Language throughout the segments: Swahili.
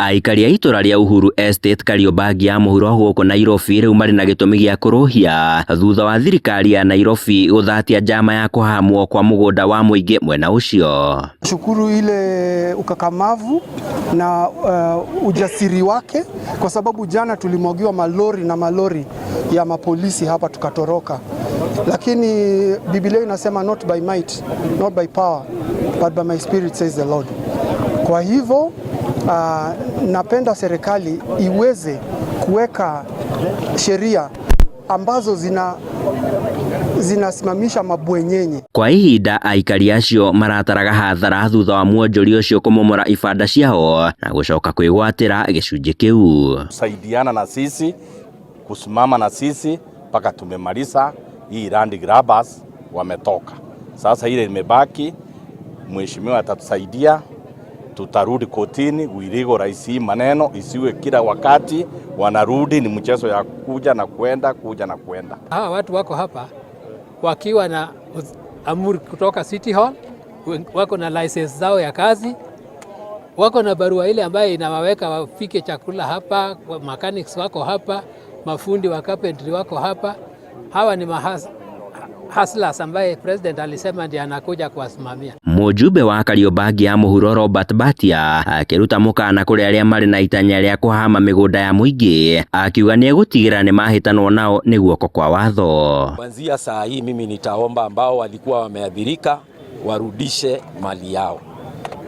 Aikari a itura ria Uhuru Estate Kariobangi ya muhuro guku Nairobi riu mari na gitumi gia kuruhia thutha wa thirikari ya Nairobi guthatia njama ya kuhamwo kwa mugunda wa muingi mwena ucio. Shukuru ile ukakamavu na ujasiri wake, kwa sababu jana tulimwagiwa malori ya mapolisi hapa tukatoroka, lakini Biblia inasema not by might, not by power, but by my spirit says the Lord. Kwa hivyo napenda serikali iweze kuweka sheria ambazo zinasimamisha mabwenyenye. Kwa ihinda aikari acio marataraga hathara thutha wa mwonjori ucio kumomora ibanda ciao na gucoka kwigwatira gicunji kiu. Kusaidiana na sisi, kusimama na sisi mpaka tumemaliza hii land grabbers wametoka. Sasa ile imebaki, mheshimiwa atatusaidia, tutarudi kotini uiligo raisi maneno isiwe kila wakati wanarudi, ni mchezo ya kuja na kwenda. Hawa watu wako hapa wakiwa na amuri kutoka City Hall, wako na license zao ya kazi, wako na barua ile ambayo inawaweka wafike chakula hapa, mechanics wako hapa, mafundi wa carpentry wako hapa. Hawa ni hustlers ambaye president alisema ndiye anakuja kuwasimamia. Mujumbe wa Kariobangi ya muhuro Robert Batia akiruta mukana kuri aria mari na itanya ria kuhama migunda ya muingi, akiuga ni egutigira ni mahitanwo nao ni guoko kwa watho. Kuanzia saa hii mimi nitaomba ambao walikuwa wameadhirika warudishe mali yao.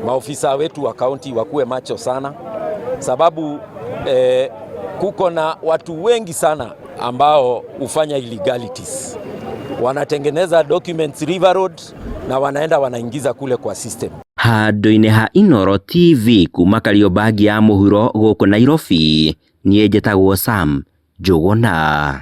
Maofisa wetu wa kaunti wakuwe macho sana, sababu kuko na watu wengi sana ambao hufanya illegalities. Wanatengeneza documents River Road na wanaenda wanaingiza kule kwa system. Handu-ini ha Inooro TV kuma Kariobangi ya muhuro guku Nairobi, nie njĩtagwo Sam Njuguna.